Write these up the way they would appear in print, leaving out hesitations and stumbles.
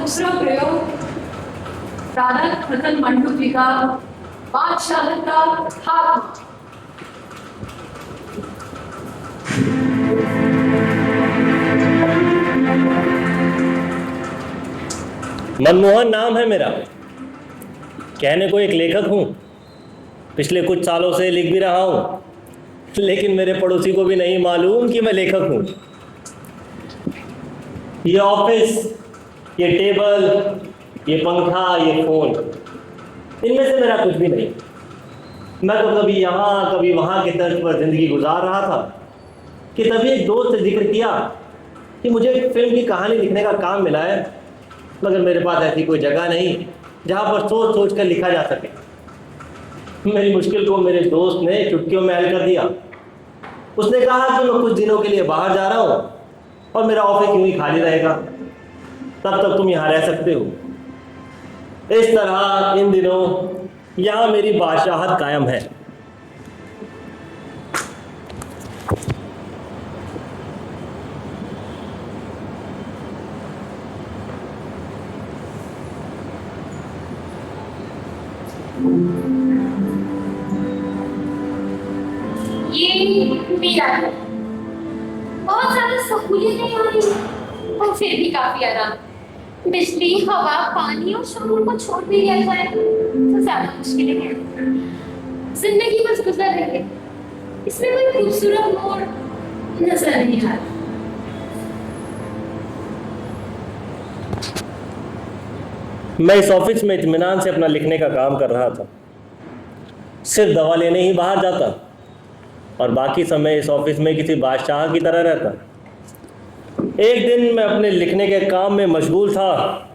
दूसरा प्रयोग राधा रतन मंटू जी का बादशाह का हाथ। मनमोहन नाम है मेरा। कहने को एक लेखक हूँ, पिछले कुछ सालों से लिख भी रहा हूँ, लेकिन मेरे पड़ोसी को भी नहीं मालूम कि मैं लेखक हूँ। ये ऑफिस, ये टेबल, ये पंखा, ये फोन, इनमें से मेरा कुछ भी नहीं। मैं तो कभी यहाँ कभी वहाँ की तर्ज पर जिंदगी गुजार रहा था कि तभी एक दोस्त से जिक्र किया कि मुझे एक फिल्म की कहानी लिखने का काम मिला है, मगर मेरे पास ऐसी कोई जगह नहीं जहाँ पर सोच सोच कर लिखा जा सके। मेरी मुश्किल को मेरे दोस्त ने चुटकियों में हल कर दिया। उसने कहा कि मैं कुछ दिनों के लिए बाहर जा रहा हूँ और मेरा ऑफिस यूं ही खाली रहेगा, तब तक तुम यहाँ रह सकते हो। इस तरह इन दिनों यहाँ मेरी बादशाहत कायम है। ये मेरा है। बहुत ज्यादा सहूलियत नहीं हो रही और फिर भी काफी आराम। बिजली, हवा, पानी और शोर को छोड़ भी दिया जाए तो ज्यादा मुश्किलें हैं। जिंदगी बस गुजर रही है, इसमें कोई खूबसूरत मोड़ नजर नहीं आ रहा। मैं इस ऑफिस में इत्मीनान से अपना लिखने का काम कर रहा था। सिर्फ दवा लेने ही बाहर जाता और बाकी समय इस ऑफिस में किसी बादशाह की तरह रहता। एक दिन मैं अपने लिखने के काम में मशगूल था।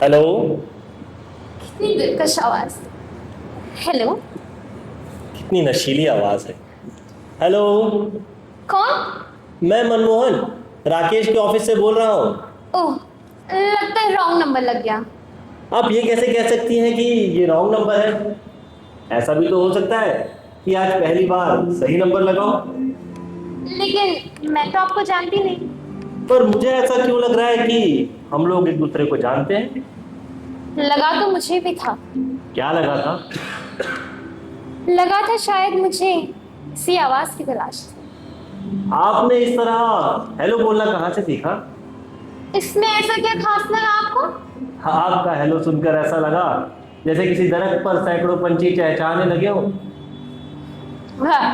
हेलो। कितनी दिलकश आवाज। हेलो। कितनी नशीली आवाज है। हेलो। कौन? मैं मनमोहन राकेश के ऑफिस से बोल रहा हूँ। ओह, लगता है रॉन्ग नंबर लग गया। आप ये कैसे कह सकती हैं कि ये रॉन्ग नंबर है? ऐसा भी तो हो सकता है कि आज पहली बार सही नंबर लगाओ। लेकिन मैं तो आपको जानती नहीं। पर मुझे ऐसा क्यों लग रहा है कि हम लोग एक दूसरे को जानते हैं? लगा तो मुझे भी था। क्या लगा था? लगा था शायद मुझे इसी आवाज की तलाश थी। आपने इस तरह हेलो बोलना कहाँ से सीखा? इसमें ऐसा क्या खास लगा आपको? आपका हेलो सुनकर ऐसा लगा जैसे किसी दरख्त पर सैकड़ों पंछी चहचहाने लगे हो। वाह,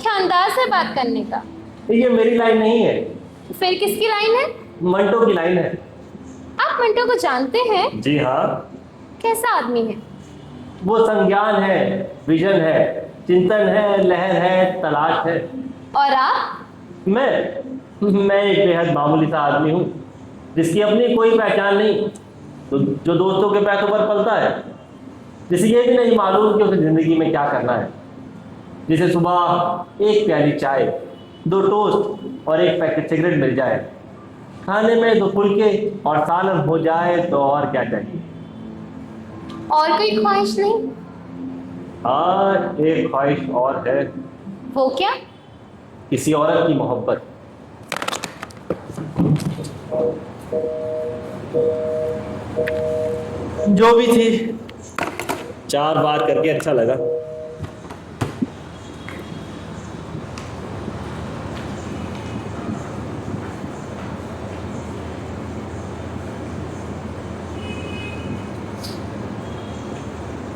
क्या अंदाज है बात करने का। ये मेरी लाइन नहीं है। फिर किसकी लाइन है? मंटो की लाइन है। आप मंटो को जानते हैं? जी हाँ। कैसा आदमी है? वो संज्ञान है, विजन है, चिंतन है, लहर है, तलाश है। और आप? मैं एक बेहद मामूली सा आदमी हूँ जिसकी अपनी कोई पहचान नहीं, तो जो दोस्तों के पैसों पर पलता है, जिसे ये भी नहीं मालूम कि उसे जिंदगी में क्या करना है, जिसे सुबह एक प्याली चाय, दो टोस्ट और एक पैकेट सिगरेट मिल जाए, खाने में दो फुलके और सालन हो जाए तो और क्या चाहिए। और कोई ख्वाहिश नहीं? हाँ, एक ख्वाहिश और है। वो क्या? किसी औरत की मोहब्बत। जो भी थी, 4 बार करके अच्छा लगा।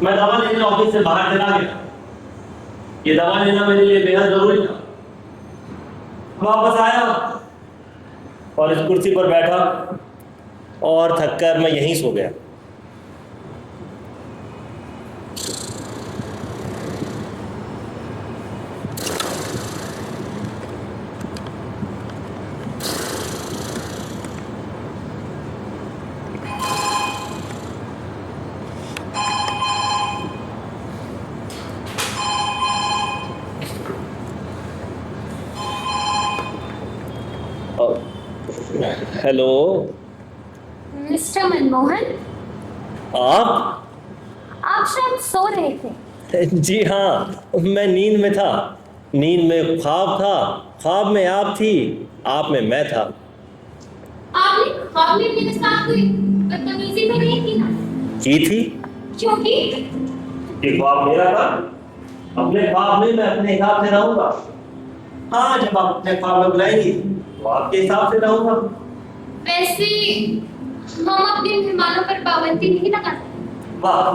मैं दवा लेने ऑफिस से बाहर चला गया। ये दवा लेना मेरे लिए बेहद जरूरी था। वापस आया और इस कुर्सी पर बैठा और थककर मैं यहीं सो गया। हेलो। मिस्टर मनमोहन, आप? आप शायद सो रहे थे। जी हाँ, मैं नींद में था। नींद में ख्वाब था, ख्वाब में आप थी, आप में मैं था। आपने ख्वाब में मेरे साथ कोई बदतमीजी तो नहीं की ना? की थी। क्योंकि ये ख्वाब मेरा था। अपने ख्वाब में मैं अपने हिसाब से रहूंगा। हाँ, जब आप अपने ख्वाब में बुलाएंगी तो आपके हिसाब से रहूंगा। वैसे हम अपने मेहमानों पर पाबंदी नहीं लगा सकते। वाह,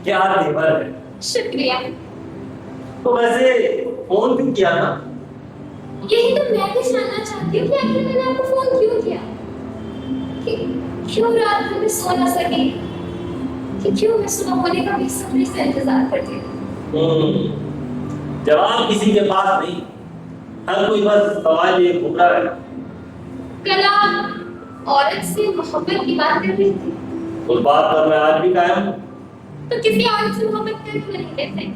क्या तेवर है। शुक्रिया। तो वैसे फोन क्यों किया था? यही तो मैं भी जानना चाहती हूँ कि आखिर मैंने आपको फोन क्यों किया, कि क्यों रात में मैं सो ना सकी, कि क्यों मैं सुबह होने का बेसब्री से इंतजार करती हूँ। जवाब किसी के पास नहीं। हर कोई बस सवाल ये घूम रहा है। कल आप औरत से मोहब्बत की बात कर रही थी, उस बात पर मैं आज भी कायम हूँ। तो किसी औरत से मोहब्बत कर क्यों नहीं लेते?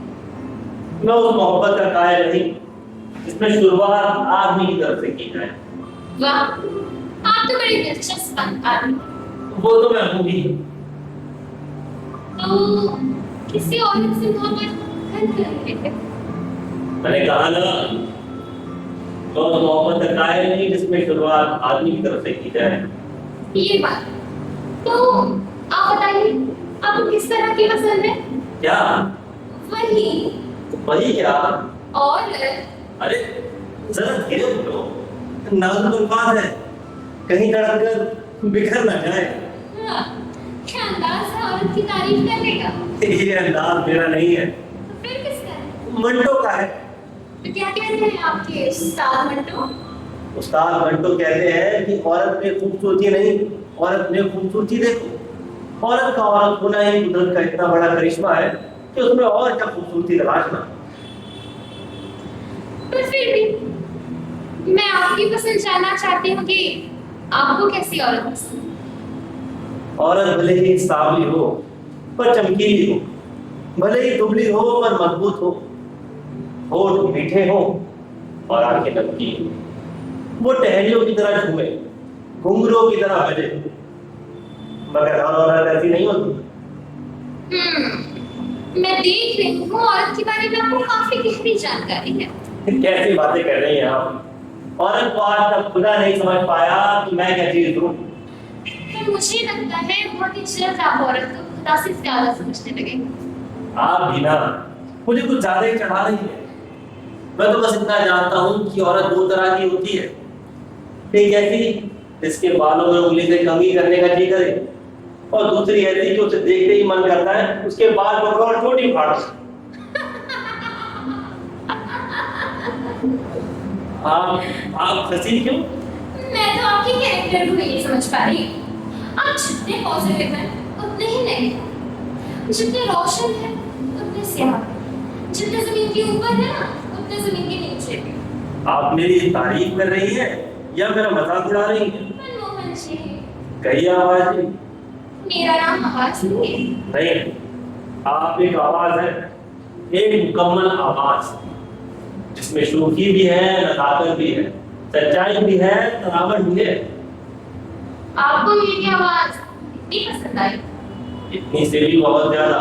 मैं उस मोहब्बत का कायल नहीं जिसमें शुरुआत आदमी की तरफ से की जाए। वाह, आप तो बड़े दिलचस्प आदमी हैं। वो तो मैं हूँ भी। तो किसी औरत से मोहब्बत कर क्यों नहीं लेते? मैंने कहा ना, मैं उस मोहब्बत का कायल नहीं जिसमें शुरुआत आदमी की तरफ से की जाए। ये बात, तो आप बताइए, आपको किस तरह की पसंद है? क्या? वही वही क्या? और अरे जरा धीरे बोलो, नाजुक अल्फाज है, कहीं तड़क कर बिखर ना जाए। हाँ, क्या अंदाज है औरत की तारीफ करने का? ये अंदाज मेरा नहीं है, तो फिर किसका है? मंटो का है। तो क्या कहते हैं आपके उस्ताद मंटो? उस्ताद मंटो कहते हैं कि औरत में खूबसूरती नहीं, औरत में खूबसूरती देखो। औरत का औरत होना ही कुदरत का इतना बड़ा करिश्मा है कि उसमें और क्या खूबसूरती तलाशना। पर फिर भी मैं आपकी पसंद जानना चाहती हूँ कि आपको कैसी औरत पसंद है? औरत भले ही सांवली हो पर चमकीली हो, भले ही दुबली हो पर मजबूत हो, होठ मीठे हो और आंखें नमकीन हो। वो टहनियों की तरह झूमे, घुंघरूओं की तरह बजे, मगर हर औरत ऐसी नहीं होती। मैं देख रही हूँ औरत के बारे में आपको काफी गहरी जानकारी है। कैसी बातें कर रही हैं आप? औरत को आज तक खुदा नहीं समझ पाया कि मैं क्या चीज हूँ। पर मुझे लगता है बहुत ही जल्द आप औरत को खुदा से ज्यादा समझने लगे। आप भी ना, मुझे कुछ ज्यादा ही चढ़ा रही है। मैं तो बस इतना जानता हूँ कि औरत दो तरह की होती है। एक ऐसी जिसके बालों में उंगली से कंघी करने का जी करे, और दूसरी ऐसी कि उसे देखते ही मन करता है उसके बाल पकड़ो और छोटी फाड़ दो। आप हंसी क्यों? मैं तो आपके कैरेक्टर को नहीं समझ पा रही हूँ। आप जितने पॉजिटिव हैं उतने ही नेगेटिव, जितने रोशन हैं उतने स्याह, जितने जमीन के ऊपर है ना उतने जमीन के नीचे भी। आप मेरी तारीफ कर रही हैं या मेरा मजाक उड़ा रही हैं? मनमोहन जी, कही आवाज नहीं। मेरा नाम आवाज नहीं है। नहीं, आप एक आवाज है, एक मुकम्मल आवाज जिसमें शूखी भी है, नजाकत भी है, सच्चाई भी है, तरावट भी है। आपको मेरी आवाज इतनी पसंद आई? इतनी से भी बहुत ज्यादा।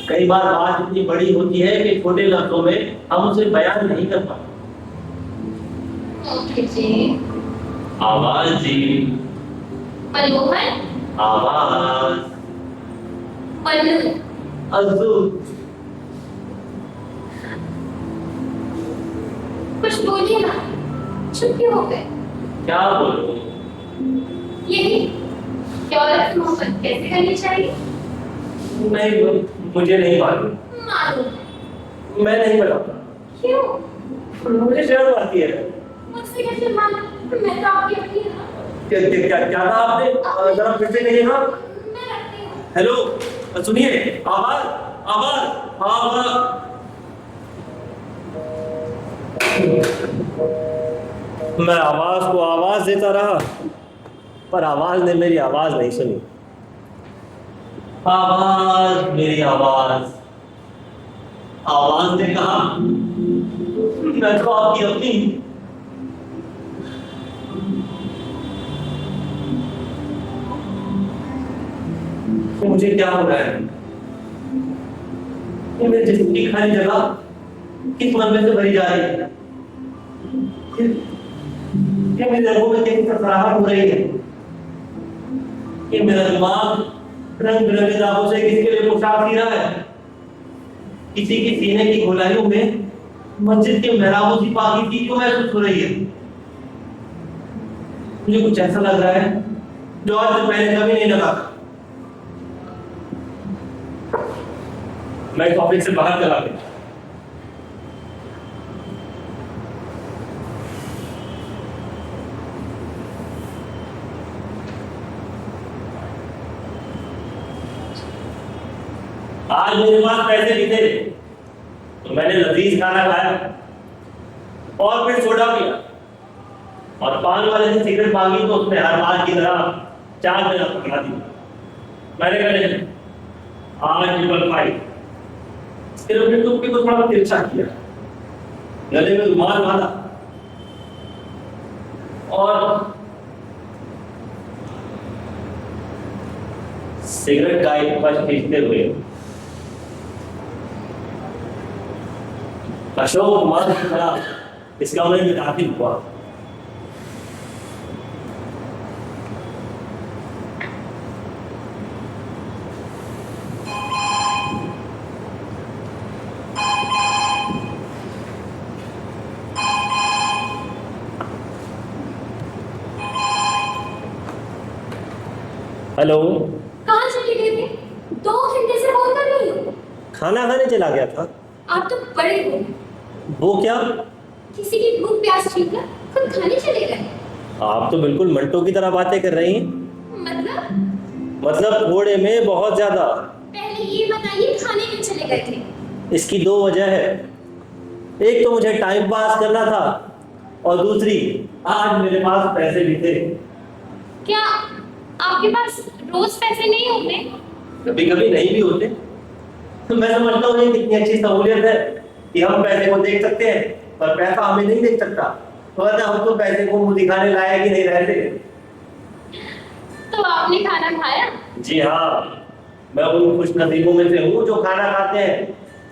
कई बार बात इतनी बड़ी होती है कि छोटे लफ्जों में हम उसे बयान नहीं कर पाते। ओके जी। आवाज जी। मनमोहन। आवाज। मन्नू। अज़ू। कुछ बोलिए ना, चुप क्यों हो गए? क्या बोलूं? यही कि औरत से मोहब्बत कैसे करनी चाहिए? नहीं, मुझे नहीं मालूम। मालूम। मैं नहीं बताता। क्यों? मुझे शर्म आती है। मुझसे कैसे मालूम? मैं तो आपकी वकील हूँ। क्या क्या क्या क्या कहा आपने? जरा फिर से कहिए। हाँ, मैं रखती हूँ। हेलो, सुनिए। आवाज, आवाज, आवाज। मैं आवाज को आवाज देता रहा, पर आवाज ने मेरी आवाज नहीं सुनी। आवाज, मेरी आवाज। आवाज ने कहा, मैं तो आपकी अपनी। कि मुझे क्या हो रहा है। ये मेरे जिस्म की खाली जगह किस मन में से भरी जा रही है। ये मेरे रगों में कैसी सरसराहट हो रही है। ये मेरा दिमाग रंग बिरंगे दागों से किसके लिए पोशाक सी रहा है। किसी की सीने की गोलाइयों में मस्जिद के मेहराबों की पाकीज़गी क्यों महसूस हो रही है। मुझे कुछ ऐसा लग रहा है जो आज से पहले कभी नहीं लगा। मैं इस ऑफिस से बाहर चला गया। आज मेरे पास पैसे भी थे तो मैंने लजीज खाना खाया और फिर सोडा पिया और पान वाले से सिगरेट मांगी तो उसने हर बार की तरह 4 देना पकड़ा दी। मैंने कहा आज ट्रिपल 5। फिर अपने टुप्पी को थोड़ा तिरछा किया, गले में रुमाल बांधा और सिगरेट का एक पच खींचते हुए अशोक कुमार की तरह इस कमरे में दाखिल हुआ। हेलो, कहाँ चले गए थे? 2 घंटे से फोन कर रही हूँ। खाना खाने चला गया था। आप तो बड़े हो। वो क्या? किसी की भूख प्यास छीन कर खुद खाने चले गए। आप तो बिल्कुल मंटो की तरह बातें कर रही हैं। मतलब थोड़े में बहुत ज्यादा। पहले ये बताइए खाने क्यों चले गए थे? इसकी 2 वजह है। एक तो मुझे टाइम पास करना था और दूसरी आज मेरे पास पैसे भी थे। क्या आपके पास रोज पैसे नहीं होते? कभी कभी नहीं भी होते। तो मैं समझता हूँ ये कितनी अच्छी सहूलियत है कि हम पैसे को देख सकते हैं पर पैसा हमें नहीं देख सकता। वरना हम तो पैसे को मुंह दिखाने लायक ही नहीं रहते। तो आपने खाना खाया? जी हाँ, मैं उन खुश नसीबों में से हूँ जो खाना खाते हैं।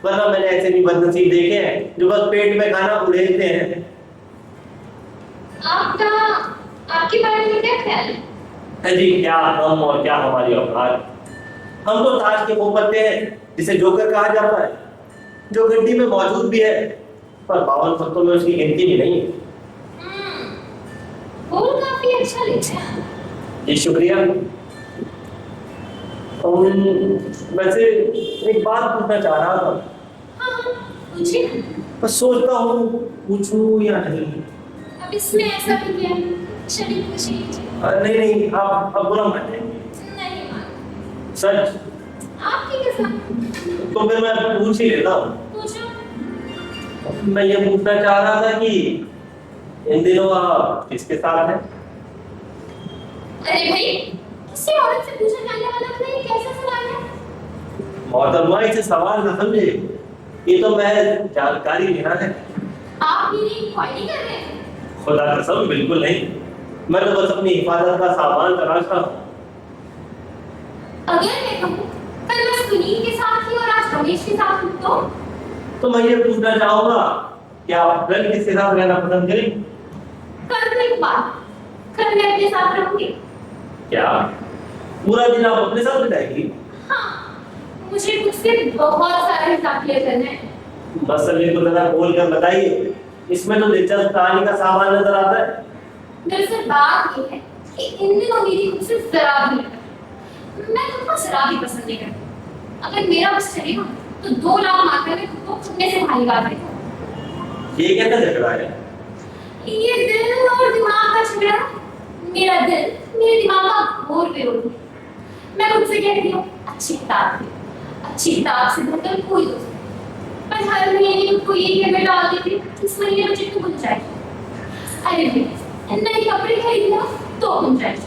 वरना मैंने ऐसे भी बदनसीब देखे हैं जो बस पेट में खाना उड़ेलते हैं। आपके बारे में क्या ख्याल है? जी क्या हम और क्या हमारी औकात। हम तो ताश के वो पत्ते हैं जिसे जोकर कहा जाता है, जो गड्डी में मौजूद भी है पर 52 पत्तों में उसकी गिनती भी नहीं है। फूल काफी अच्छा लिखा है। जी शुक्रिया। वैसे एक बात पूछना चाह रहा था। हाँ, पूछिए। बस सोचता हूँ पूछूं या नहीं। अब इसमें ऐसा भी क्या है? चलिए पूछिए। नहीं आप अब बुरा मान जाएंगे। नहीं मान। सच? आपकी कसम। तो फिर मैं पूछ ही लेता हूँ। पूछो। मैं ये पूछना चाह रहा था कि इन दिनों आप किसके साथ हैं? अरे भाई, किसी औरत से पूछा जाने वाला अपना ये कैसा सवाल है? मोहतरमा इसे सवाल न समझे, ये तो मैं जानकारी लेना है। आप मेरी इंक्वायरी कर रहे हैं? खुदा कसम बिल्कुल नहीं, मैं तो बस अपनी हिफाजत का सामान तलाश रहा हूँ। अगर मैं कहूँ कल मैं सुनील के साथ थी और आज रमेश के साथ हूँ तो मैं ये पूछना चाहूंगा कि आप कल किसके साथ रहना पसंद करें? कल एक बात, कल मैं अपने साथ रहूंगी। क्या पूरा दिन आप अपने साथ बिताएंगी? हाँ, मुझे मुझसे बहुत सारे हिसाब क्लियर करना है। मसले को जरा खोल कर बताइए, इसमें तो दिलचस्प कहानी का सामान नजर आता है। दरअसल बात ये है कि इन दिनों मेरी खुद से जरा भी मैं खुद को जरा भी पसंद नहीं करती। अगर मेरा बस चलेगा तो 2 लाख मारकर मैं खुद को खुदने से भाई गा दूंगी। ये कैसा झगड़ा है? ये दिल और दिमाग का झगड़ा। मेरा दिल मेरे दिमाग का घोर विरोध है। मैं खुद से कहती हूँ अच्छी किताब से बेहतर कोई दोस्त नहीं। पर हर महीने खुद को ये कहने डाल देती हूँ इस महीने मुझे तो गुंजाइश। अरे भाई, नए कपड़े खरीदना तो गुंजाइश,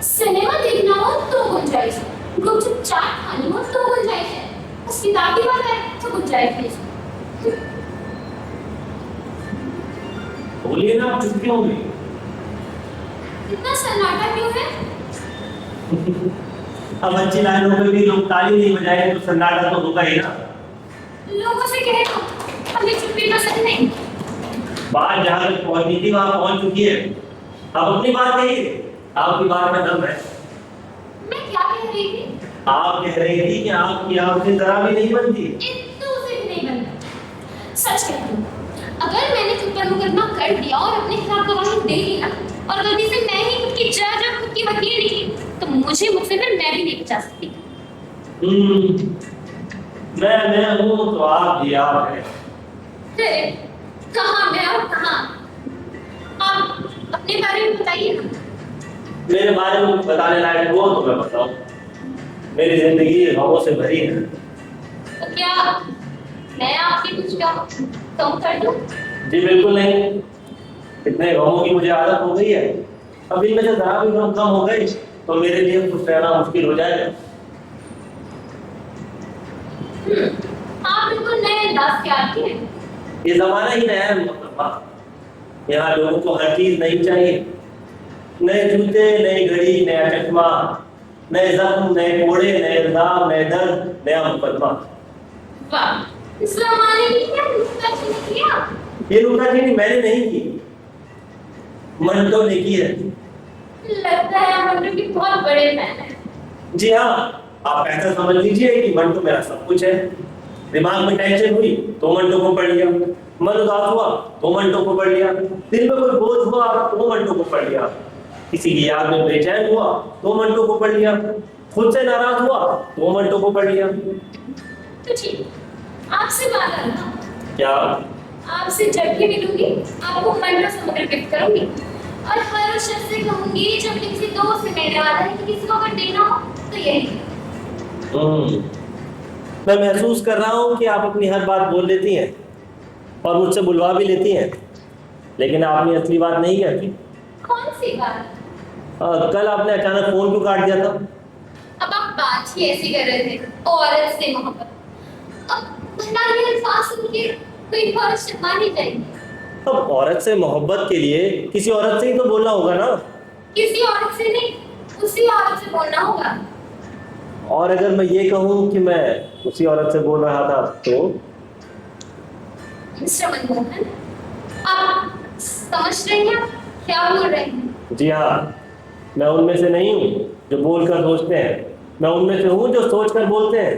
सिनेमा देखना हो तो गुंजाइश, गुपचुप चाट खानी हो तो गुंजाइश है, बस किताब की बात है तो गुंजाइश नहीं। बोलिए ना, आप चुप क्यों हो गई? इतना सन्नाटा क्यों है? अब अच्छी लाइनों पे भी लोग ताली नहीं बजाएंगे तो सन्नाटा तो होगा ही ना। लोगों से कहे तो हमें चुप्पी पसंद नहीं। बात जहाँ तक पहुंचनी थी वहां पहुंच चुकी है। अब अपनी बात कहिए, आपकी बात में दम है। मैं क्या कह रही थी? आप कह रही थी कि आपकी आपसे जरा भी नहीं बनती। इतने से भी नहीं बनता। सच कहती हूँ, अगर मैंने खुद पर मुकदमा कर दिया और अपने खिलाफ गवाही दे दी ना, और गलती से मैं ही खुद की जज और खुद की वकील निकली, तो मुझसे फिर मैं भी नहीं बचा सकती। मैं हूँ तो आप भी आप हैं। फिर कहाँ मैं और कहाँ आप? अपने बारे में बताइए ना। मेरे बारे में कुछ बताने लायक हो तो मैं बताऊं। मेरी जिंदगी गमों से भरी है। तो क्या मैं आपकी कुछ कम कर दूं? जी बिल्कुल नहीं। इतने गमों की मुझे आदत हो गई है, अब इनमें से जरा भी गम कम हो गई तो मेरे लिए खुश रहना मुश्किल हो जाएगा। आप बिल्कुल नए अंदाज के आती हैं। ये जमाना ही नया है मुस्तफा। यहाँ लोगों को हर चीज नहीं चाहिए। नए जूते, नई घड़ी, नया चश्मा, नए जख्म, नए कोड़े, नए इल्जाम, नए दर्द, नया मुकदमा। वाह, इस जमाने की क्या नुक्ताचीनी किया? ये नुक्ताचीनी मैंने नहीं की, मंटो ने की है। लगता है मंटू की बहुत बड़े फैन है। जी हाँ, आप ऐसा समझ लीजिए कि मंटो मेरा सब कुछ है। दिमाग में टेंशन हुई तो मंटो को पढ़ लिया, मन उदास हुआ तो मंटो को पढ़ लिया, दिल में कोई बोझ हुआ तो मंटो को पढ़ लिया, किसी की याद में बेचैन हुआ तो मंटो को पढ़ लिया, खुद से नाराज हुआ तो मंटो को पढ़ लिया। तो ठीक, आपसे बात करना। क्या? आपसे जब भी मिलूंगी आपको मंटो समुद्र गिफ्ट करूंगी, और हर उस शख्स से कहूंगी जब किसी दोस्त से कहने वाला है कि किसी को अगर देना हो तो यही। मैं महसूस कर रहा हूँ कि आप अपनी हर बात बोल लेती हैं और मुझसे बुलवा भी लेती हैं, लेकिन आपने असली बात नहीं कहती। कौन सी बात? कल आपने अचानक फोन क्यों काट दिया था? अब आप बात ही ऐसी कर रहे थे, औरत से मोहब्बत। अब भंडारी अल्फाज सुन के कोई औरत शर्मा नहीं जाएगी। अब औरत से मोहब्बत के लिए किसी औरत से ही तो बोलना होगा ना। किसी औरत से नहीं, उसी औरत से बोलना होगा। और अगर मैं ये कहूँ कि मैं उसी औरत से बोल रहा था तो? मिस्टर मनमोहन, आप समझ रहे हैं क्या बोल रहे हैं? जी हाँ, मैं उनमें से नहीं हूँ जो बोलकर सोचते हैं, मैं उनमें से हूँ जो सोचकर बोलते हैं।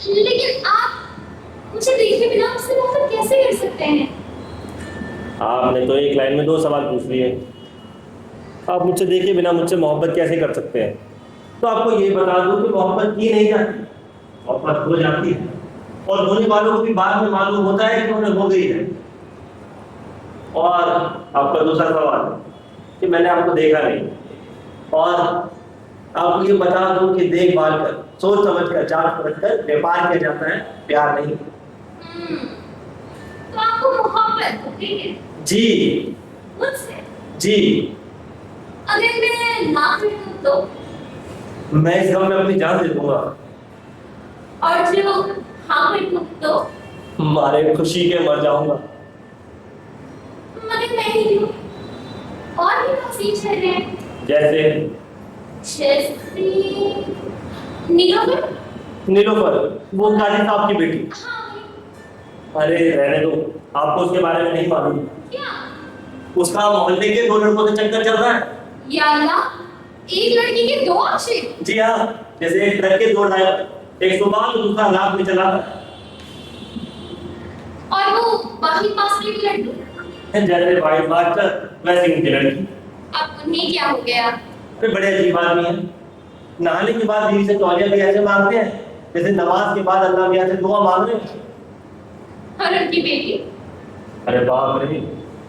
लेकिन आप मुझे देखे बिना मुझसे मोहब्बत कैसे कर सकते हैं? आपने तो एक लाइन में दो सवाल पूछ लिए। आप मुझसे देखे बिना मुझसे मोहब्बत कैसे कर सकते हैं? तो आपको ये बता दूं कि मोहब्बत की नहीं जाती, मोहब्बत हो जाती है, और होने वालों को भी बाद में मालूम होता है कि उन्हें हो गई है। और आपका दूसरा सवाल कि मैंने आपको देखा नहीं, और आपको ये बता दूं कि देखभाल कर, सोच समझ कर, जांच परख कर व्यापार किया जाता है, प्यार नहीं। तो आपको मोहब्बत हो गई है? जी मुझसे? जी। अगर मैं ना करूं तो? मैं इस गम में अपनी जान दे दूंगा। और जो हाँ करूं तो? मारे खुशी के मर जाऊंगा। मगर मैं ही हूँ, और भी तफसील चल रहे हैं। जैसे नीलोफर? नीलोफर, वो काजी साहब की बेटी। हाँ। अरे रहने दो, आपको उसके बारे में नहीं मालूम। क्या? उसका मोहल्ले के दो लड़कों से चक्कर चल रहा है। या अल्लाह, एक लड़की के दो आशिक? जी हाँ, जैसे एक ट्रक के दो ड्राइवर, एक सुबह तो दूसरा रात में चला। और वो वाहिद मास्टर की लड़की? जैसे वाहिद मास्टर वैसे उनकी लड़की। अब उन्हें क्या हो गया? फिर बड़े अजीब आदमी है। नहाने के बाद बीवी से तौलिया भी ऐसे मांगते हैं जैसे नमाज के बाद अल्लाह मियां से दुआ मांग रहे हैं। और उनकी बेटी? अरे बाप रे,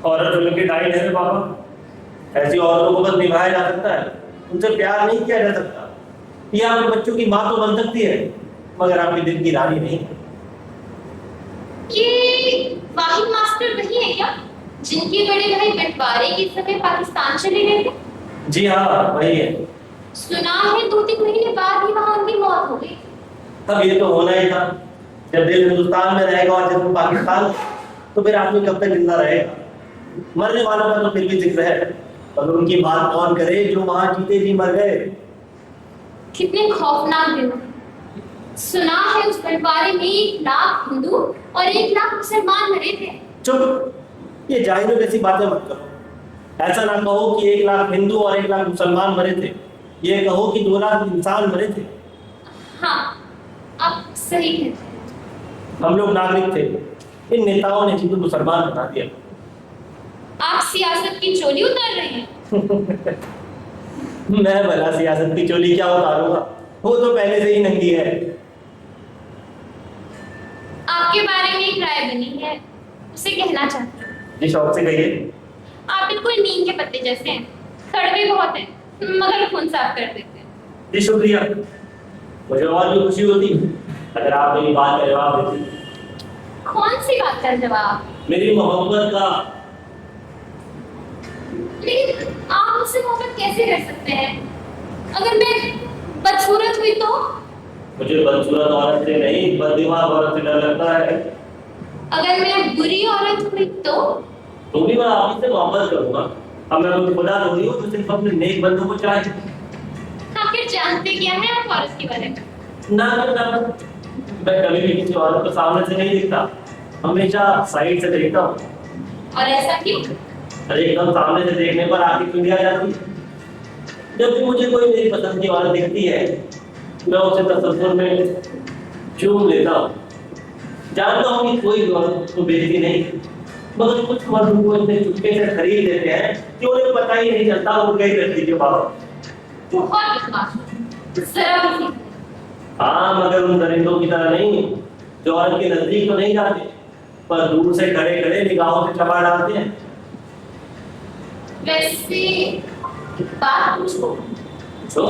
औरत जुल्म की डाइट है बाबा। ऐसी औरतों को बस निभाया जा सकता है, उनसे प्यार नहीं किया जा सकता। ये आपके बच्चों की माँ तो बन सकती है, मगर आपके दिल की रानी नहीं। ये वाहिद मास्टर वही है क्या जिनके बड़े भाई बंटवारे के समय पाकिस्तान चले गए थे? जी हाँ, वही है। सुना है 2-3 महीने बाद ही वहां उनकी मौत हो गई। अब ये तो होना ही था। जब दिल हिंदुस्तान में रहेगा और जिस्म पाकिस्तान, तो फिर आदमी कब तक जिंदा रहेगा? मरने वालों का तो फिर भी जिक्र है, और उनकी बात कौन करे जो वहां जीते जी मर गए। कितने खौफनाक दिन। सुना है उस बंटवारे में 1 लाख हिंदू और 1 लाख मुसलमान मरे थे। चुप, ये जाहिलों जैसी बातें मत करो। ऐसा ना कहो कि 1 लाख हिंदू और 1 लाख मुसलमान मरे थे, ये कहो कि 2 लाख इंसान मरे थे। हाँ, आप सही कहते हैं। हम लोग नागरिक थे, इन नेताओं ने हिंदू मुसलमान बना दिया। आप सियासत की चोली उतार रहे हैं। मैं भला सियासत की चोली क्या उतारूंगा, वो तो पहले से ही नंगी है। आपके बारे में एक राय बनी है, उसे कहना चाहती हूँ। जी शौक से कहिए। आप बिल्कुल नीम के पत्ते जैसे हैं, कड़वे बहुत हैं, मगर खून साफ कर देते हैं। जी शुक्रिया, मुझे और भी खुशी होती अगर आप मेरी बात का जवाब देती। कौन सी बात का जवाब? मेरी मोहब्बत का। लेकिन आप मुझसे मोहब्बत कैसे कर सकते हैं? अगर मैं बदसूरत हुई तो? मुझे बदसूरत औरत से नहीं, बददिमाग औरत से डर लगता है। अगर मैं बुरी औरत हुई तो भी मैं आप से मोहब्बत करूंगा। अब मैं कोई खुदा थोड़ी हूँ जो सिर्फ अपने नेक बंदों को चाहे। आखिर जानते क्या है आप औरत के बारे में? ना, मैं कभी भी किसी औरत को सामने से नहीं देखता, हमेशा साइड से देखता हूँ। और ऐसा क्यों? अरे एकदम सामने से देखने पर आंखें खुल जाती है। जब भी मुझे कोई मेरी पसंद की औरत दिखती है, मैं उसे तसव्वुर में चूम लेता हूँ। जानता हूँ कि कोई औरत को बेचती नहीं, मगर कुछ मर्द को इतने चुपके से खरीद लेते हैं कि उन्हें पता ही नहीं चलता वो कई लड़की के पास। बहुत विश्वास, जरा भी। हाँ, मगर उन दरिंदों की तरह नहीं जो औरत के नजदीक तो नहीं जाते, पर दूर से खड़े खड़े निगाहों से चबा डालते हैं। वैसे बात पूछो, तो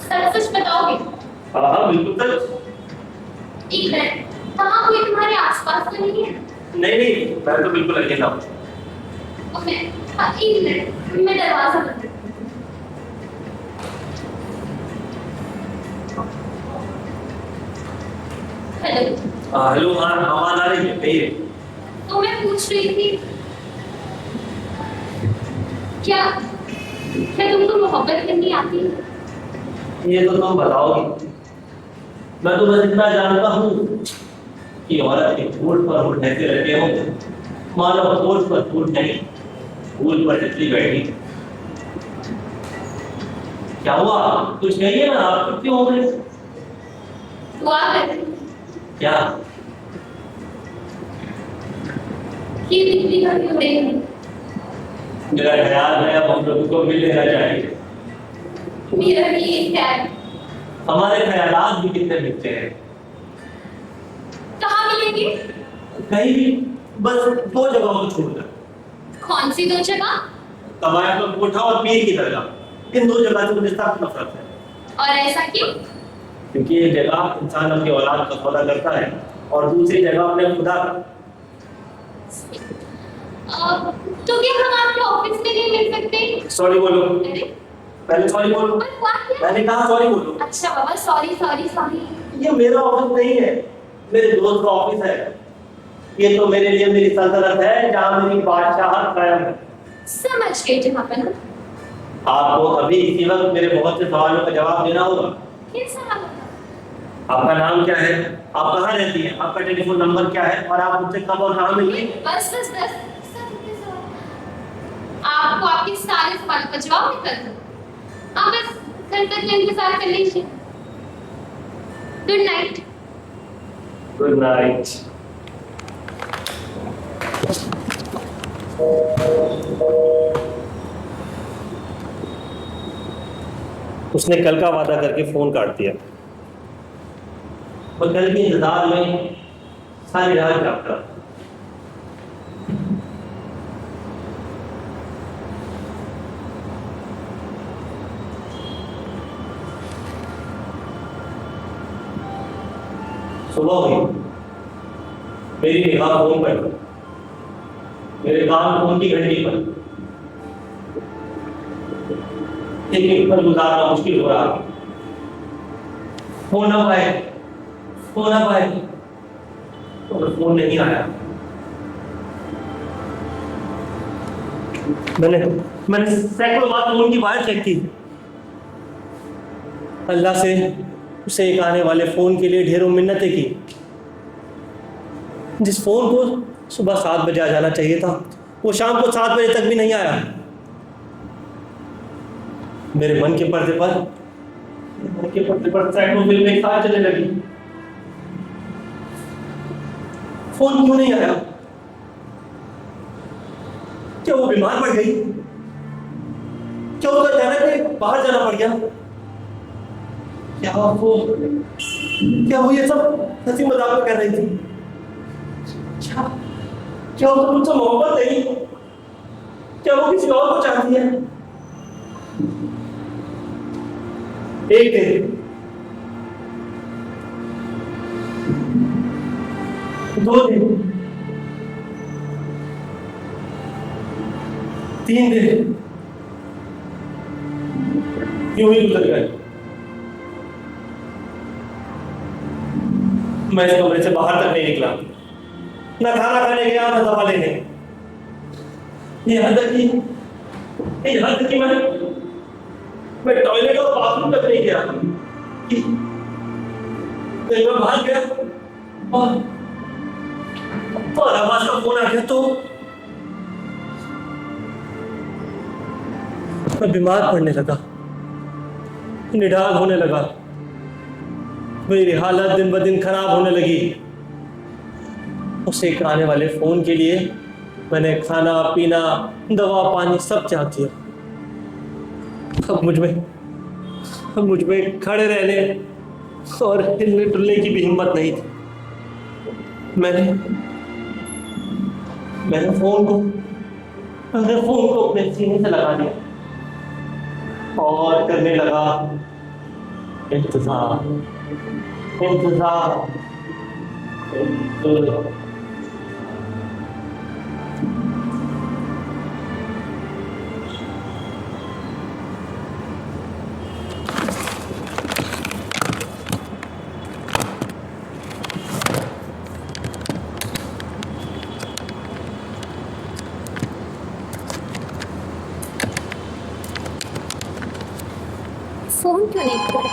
सच सच बताओगे? हाँ बिल्कुल सच। एक मिनट, कहाँ कोई तुम्हारे आसपास तो नहीं है? नहीं, मैं तो बिल्कुल अकेला हूँ। हाँ, एक मिनट, मैं दरवाजा बंद करती हूँ। हेलो। हेलो, हाँ आवाज आ रही है, कहिए। तो मैं पूछ रही थी, क्या तुमको मोहब्बत करनी आती है? ये तो तुम बताओगी। मैं तो बस इतना जानता हूँ कि औरत के होठ पर होठ ऐसे रखे हो मानो होठ पर होठ नहीं, फूल पर तितली बैठी। क्या हुआ, कुछ कहिए ना, आप चुप क्यों हो गए? दुआ कर क्या? ये बिजली का क्यों देंगे? मेरा ख्याल है अब हम लोगों को मिल लेना चाहिए। मेरा भी ये ख्याल है। हमारे ख्यालात भी कितने मिलते हैं। कहाँ मिलेंगे? कहीं भी, बस 2 जगहों को छोड़कर। कौन सी 2 जगह? कबायत का कोठा और पीर की दरगाह, इन 2 जगह से मुझे सख्त नफरत है। और ऐसा क्यों? क्योंकि एक जगह इंसान अपनी औलाद का सौदा करता है और दूसरी जगह अपने खुदा का। तो क्या हम आपके ऑफिस में नहीं मिल सकते? सॉरी बोलो। अरे पहले सॉरी बोलो। मैंने कहा सॉरी बोलो। अच्छा बाबा, सॉरी सॉरी सॉरी। ये मेरा ऑफिस नहीं है, मेरे दोस्त का ऑफिस है। ये तो मेरे लिए मेरी सल्तनत है जहाँ मेरी बादशाहत कायम है। समझ गई जहांपना। आपको अभी इसी वक्त मेरे बहुत से सवालों का जवाब देना होगा। किस सवाल का? आपका नाम क्या है, आप कहाँ रहती हैं, आपका टेलीफोन नंबर क्या है और आप मुझसे कब और कहाँ मिलेंगे? बस बस बस, आपको आपके सारे सवालों का जवाब मैं कर दूँ। आप बस घर तक का इंतजार कर लीजिए। Good night. Good night. उसने कल का वादा करके फोन काट दिया और कल के इंतजार में सारी रात जागता। सुबह हुई, मेरी निगाह फोन पर, मेरे कान फोन की घंटी पर। लेकिन कल गुजारना मुश्किल हो रहा है। फोन ना पाए, तो फोन नहीं आया। मैंने सैकड़ों बार फोन की वायर चेक की, अल्लाह से उसे एक आने वाले फ़ोन के लिए ढेरों मिन्नतें की। जिस फ़ोन को सुबह 7 बजे आ जाना चाहिए था, वो शाम को 7 बजे तक भी नहीं आया। मेरे मन के पर्दे पर सैकड़ों फिल्में एक साथ चलने लगी। फोन क्यों नहीं आया? क्या वो बीमार पड़ गई? क्या उसको अचानक बाहर जाना पड़ गया? क्या वो ये सब हंसी मजाक में कर रही थी? क्या उसको मुझसे मोहब्बत नहीं? क्या वो किसी और को चाहती है? एक दिन, 2 दिन, 3 दिन यूं ही गुजर गए। मैं इस कमरे से बाहर तक नहीं निकला, ना खाना खाने गया ना दवा लेने। यहाँ तक कि मैं टॉयलेट और बाथरूम तक नहीं गया। कहीं मैं बाहर गया और आवाज का फोन आ गया तो मैं बीमार पड़ने लगा, निढाल होने लगा। मेरी हालत दिन ब दिन खराब होने लगी। उसे आने वाले फोन के लिए मैंने खाना पीना दवा पानी सब त्याग दिया। अब मुझ में खड़े रहने और हिलने डुलने की भी हिम्मत नहीं थी। मैंने फोन को अपने सीने से लगा दिया और करने लगा इंतजार। फोन क्यों नहीं कर?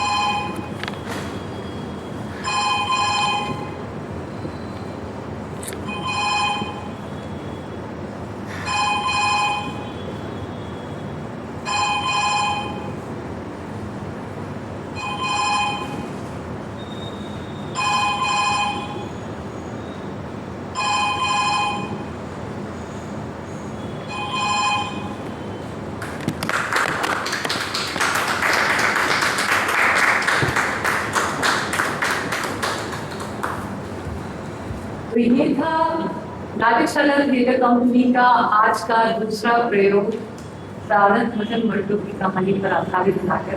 तो ये था नाट्यशाला थिएटर कंपनी का आज का दूसरा प्रयोग प्रारंभ मदन मर्दों की कहानी पर आधारित नाटक।